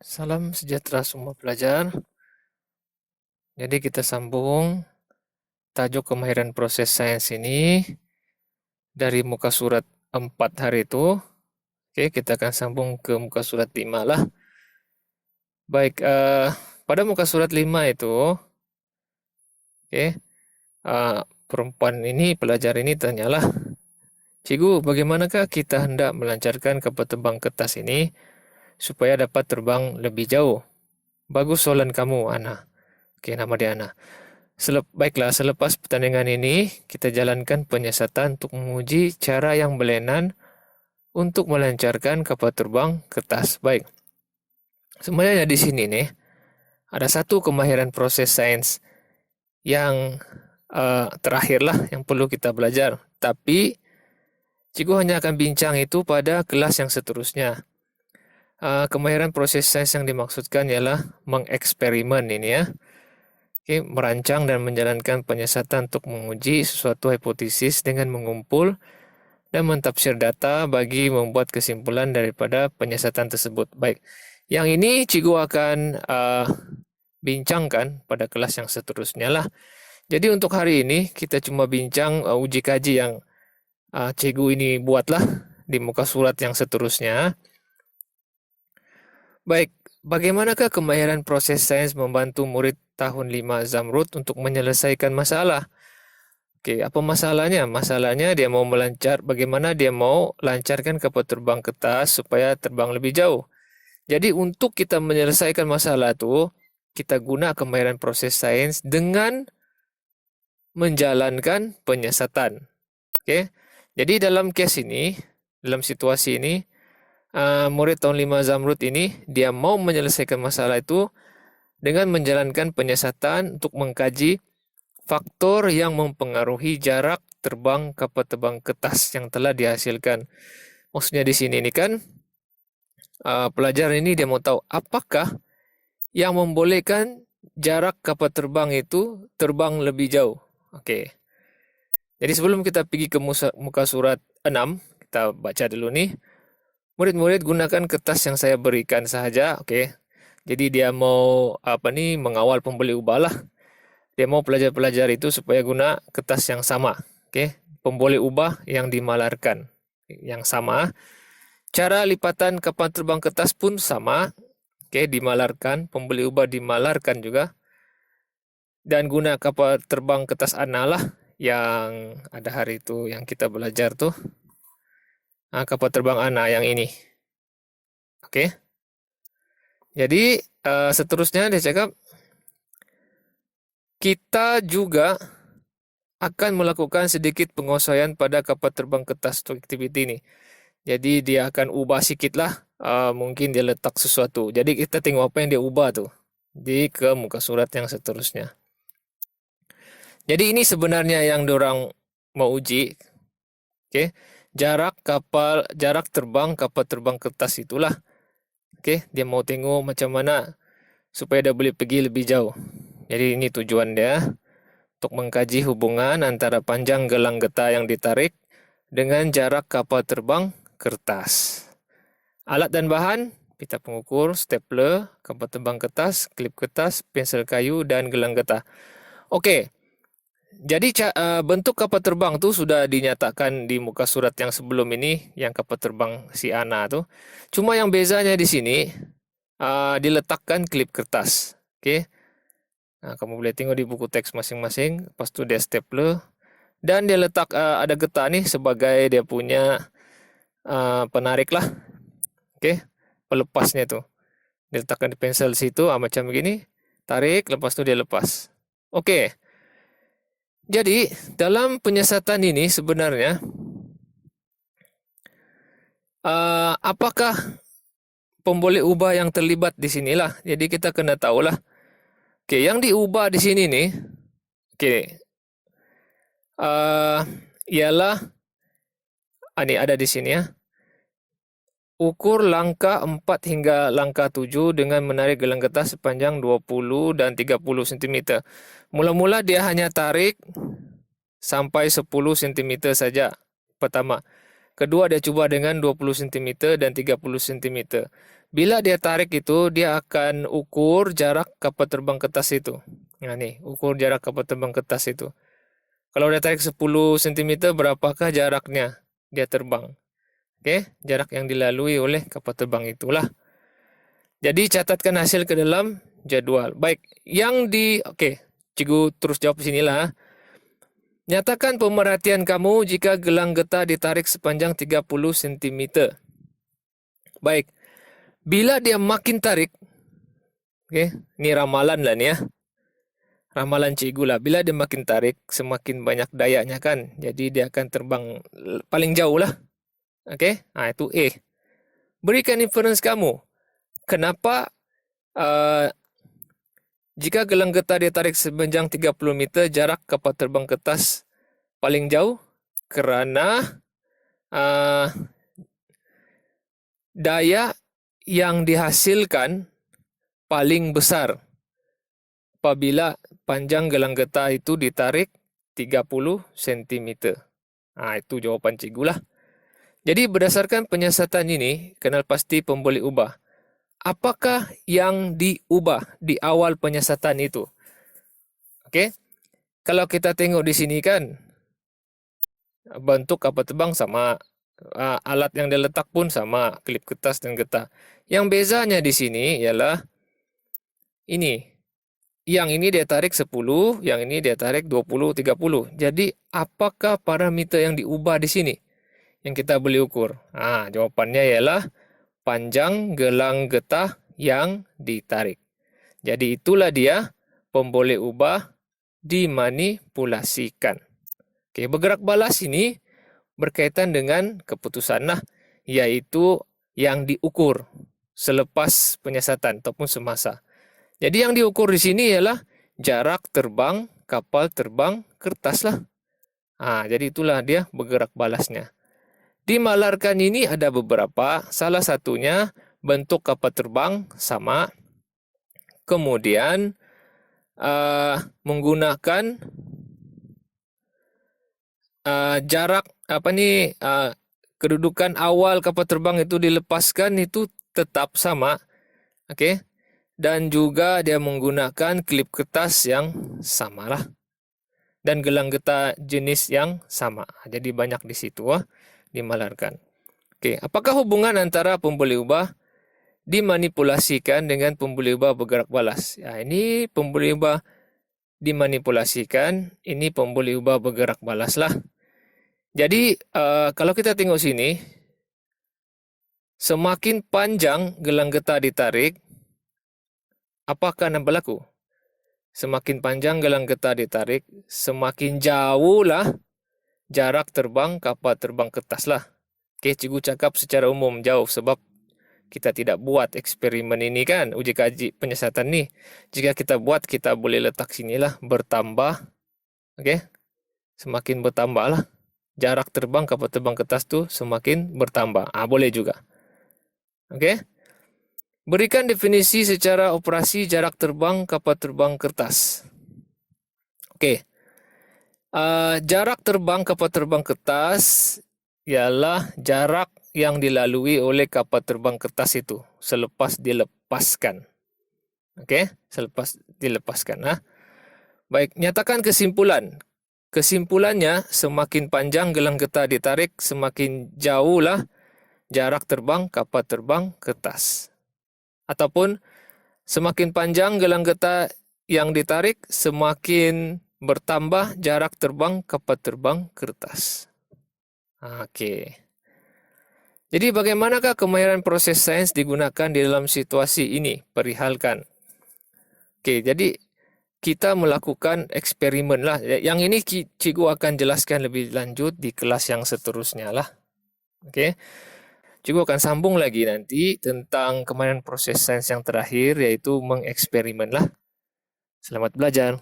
Salam sejahtera semua pelajar. Jadi kita sambung tajuk kemahiran proses sains ini dari muka surat 4 hari itu. Oke, kita akan sambung ke muka surat 5 lah. Baik, pada muka surat 5 itu, oke, perempuan ini, pelajar ini tanyalah, Cikgu, bagaimanakah kita hendak melancarkan kapal terbang kertas ini supaya dapat terbang lebih jauh? Bagus soalan kamu, Ana. Oke, nama dia Ana. Baiklah, selepas pertandingan ini, kita jalankan penyiasatan untuk menguji cara yang berlainan untuk melancarkan kapal terbang kertas. Baik, sebenarnya di sini nih, ada satu kemahiran proses sains yang terakhirlah yang perlu kita belajar. Tapi, cikgu hanya akan bincang itu pada kelas yang seterusnya. Kemahiran proses sains yang dimaksudkan ialah mengeksperimen ini ya. Okay, merancang dan menjalankan penyiasatan untuk menguji sesuatu hipotesis dengan mengumpul dan mentafsir data bagi membuat kesimpulan daripada penyiasatan tersebut. Baik, yang ini cikgu akan bincangkan pada kelas yang seterusnya lah. Jadi untuk hari ini kita cuma bincang uji kaji yang cikgu ini buatlah di muka surat yang seterusnya. Baik, bagaimanakah kemahiran proses sains membantu murid tahun 5 Zamrud untuk menyelesaikan masalah? Oke, apa masalahnya? Masalahnya dia mau bagaimana dia mau lancarkan kapal terbang kertas supaya terbang lebih jauh. Jadi untuk kita menyelesaikan masalah itu, kita guna kemahiran proses sains dengan menjalankan penyiasatan. Oke, jadi dalam case ini, dalam situasi ini, murid tahun 5 Zamrud ini, dia mau menyelesaikan masalah itu dengan menjalankan penyiasatan untuk mengkaji faktor yang mempengaruhi jarak terbang kapal terbang kertas yang telah dihasilkan. Maksudnya di sini ini kan pelajar ini dia mau tahu apakah yang membolehkan jarak kapal terbang itu terbang lebih jauh. Oke. Jadi sebelum kita pergi ke muka surat 6, kita baca dulu nih. Murid-murid gunakan kertas yang saya berikan sahaja. Oke. Jadi dia mau mengawal pembeli ubah lah. Dia mau pelajar-pelajar itu supaya guna kertas yang sama. Oke, pemboleh ubah yang dimalarkan. Yang sama. Cara lipatan kapal terbang kertas pun sama. Oke, dimalarkan. Pembeli ubah dimalarkan juga. Dan guna kapal terbang kertas Ana lah yang ada hari itu yang kita belajar tuh. Kapal terbang Ana yang ini. Oke. Jadi seterusnya dia cakap kita juga akan melakukan sedikit penyesuaian pada kapal terbang kertas untuk aktiviti ini. Jadi dia akan ubah sedikit lah. Mungkin dia letak sesuatu. Jadi kita tengok apa yang dia ubah tuh. Di ke muka surat yang seterusnya. Jadi ini sebenarnya yang diorang mau uji. Oke. Jarak terbang kapal terbang kertas itulah. Oke. Dia mau tengok macam mana supaya dia boleh pergi lebih jauh. Jadi ini tujuan dia. Untuk mengkaji hubungan antara panjang gelang getah yang ditarik dengan jarak kapal terbang kertas. Alat dan bahan, pita pengukur, stapler, kapal terbang kertas, klip kertas, pensel kayu, dan gelang getah. Okey, jadi bentuk kapal terbang tu sudah dinyatakan di muka surat yang sebelum ini, yang kapal terbang si Ana tu. Cuma yang bezanya di sini, diletakkan klip kertas. Okey. Kamu boleh tengok di buku teks masing-masing. Lepas tu dia stapler. Dan dia letak ada getah ni sebagai dia punya penarik lah. Okay. Pelepasnya tu. Dia letakkan di pensel situ macam begini. Tarik. Lepas tu dia lepas. Okay. Jadi dalam penyiasatan ini sebenarnya apakah pemboleh ubah yang terlibat di sinilah. Jadi kita kena tahulah. Okay, yang diubah di sini nih, ialah ini ada di sini ya. Ukur langkah 4 hingga langkah 7 dengan menarik gelang getah sepanjang 20 dan 30 cm. Mula-mula dia hanya tarik sampai 10 cm saja pertama. Kedua dia cuba dengan 20 cm dan 30 cm. Bila dia tarik itu, dia akan ukur jarak kapal terbang kertas itu. Nah nih, ukur jarak kapal terbang kertas itu. Kalau dia tarik 10 cm, berapakah jaraknya dia terbang? Oke, jarak yang dilalui oleh kapal terbang itulah. Jadi catatkan hasil ke dalam jadwal. Baik, oke, cikgu terus jawab sinilah. Nyatakan pemerhatian kamu jika gelang getah ditarik sepanjang 30 cm. Baik, bila dia makin tarik, oke, ini ramalan lah nih ya. Ramalan cikgu lah. Bila dia makin tarik, semakin banyak dayanya kan. Jadi dia akan terbang paling jauh lah. Oke, nah itu A. Berikan inference kamu. Kenapa jika gelang getah dia tarik sepanjang 30 meter, jarak kapal terbang kertas paling jauh? Kerana daya yang dihasilkan paling besar apabila panjang gelang getah itu ditarik 30 cm. Nah, itu jawapan cikgu lah. Jadi berdasarkan penyiasatan ini, kenal pasti pemboleh ubah. Apakah yang diubah di awal penyiasatan itu? Oke. Kalau kita tengok di sini kan, bentuk kapal terbang sama, alat yang diletak pun sama, klip kertas dan getah. Yang bezanya di sini ialah ini. Yang ini dia tarik 10, yang ini dia tarik 20, 30. Jadi, apakah parameter yang diubah di sini yang kita boleh ukur? Jawapannya ialah panjang gelang getah yang ditarik. Jadi, itulah dia pemboleh ubah dimanipulasikan. Oke, bergerak balas ini berkaitan dengan keputusan yaitu yang diukur selepas penyiasatan ataupun semasa. Jadi yang diukur di sini ialah jarak terbang kapal terbang kertas lah. Jadi itulah dia bergerak balasnya. Di Malarkan ini ada beberapa, salah satunya bentuk kapal terbang sama, kemudian menggunakan jarak kedudukan awal kapal terbang itu dilepaskan itu tetap sama, oke. Dan juga dia menggunakan klip kertas yang samalah. Dan gelang getah jenis yang sama. Jadi banyak di situ dimalarkan. Oke, apakah hubungan antara pemboleh ubah dimanipulasikan dengan pemboleh ubah bergerak balas? Ini pemboleh ubah dimanipulasikan, ini pemboleh ubah bergerak balas lah. Jadi kalau kita tengok sini, semakin panjang gelang getah ditarik, apa akan berlaku? Semakin panjang gelang getah ditarik, semakin jauhlah jarak terbang kapal terbang kertas lah. Oke, cikgu cakap secara umum jauh sebab kita tidak buat eksperimen ini kan, uji kaji penyiasatan ni. Jika kita buat, kita boleh letak sinilah bertambah. Oke, semakin bertambah lah. Jarak terbang kapal terbang kertas tu semakin bertambah. Boleh juga. Oke. Berikan definisi secara operasi jarak terbang kapal terbang kertas. Oke. Jarak terbang kapal terbang kertas ialah jarak yang dilalui oleh kapal terbang kertas itu selepas dilepaskan. Oke, selepas dilepaskan. Baik, nyatakan kesimpulan. Kesimpulannya, semakin panjang gelang getah ditarik, semakin jauhlah jarak terbang kapal terbang kertas. Ataupun semakin panjang gelang getah yang ditarik, semakin bertambah jarak terbang kapal terbang kertas. Oke. Jadi bagaimanakah kemahiran proses sains digunakan di dalam situasi ini? Perihalkan. Oke, jadi kita melakukan eksperimen lah. Yang ini cikgu akan jelaskan lebih lanjut di kelas yang seterusnya lah. Oke. Cikgu akan sambung lagi nanti tentang kemahiran proses sains yang terakhir, yaitu mengeksperimen lah. Selamat belajar.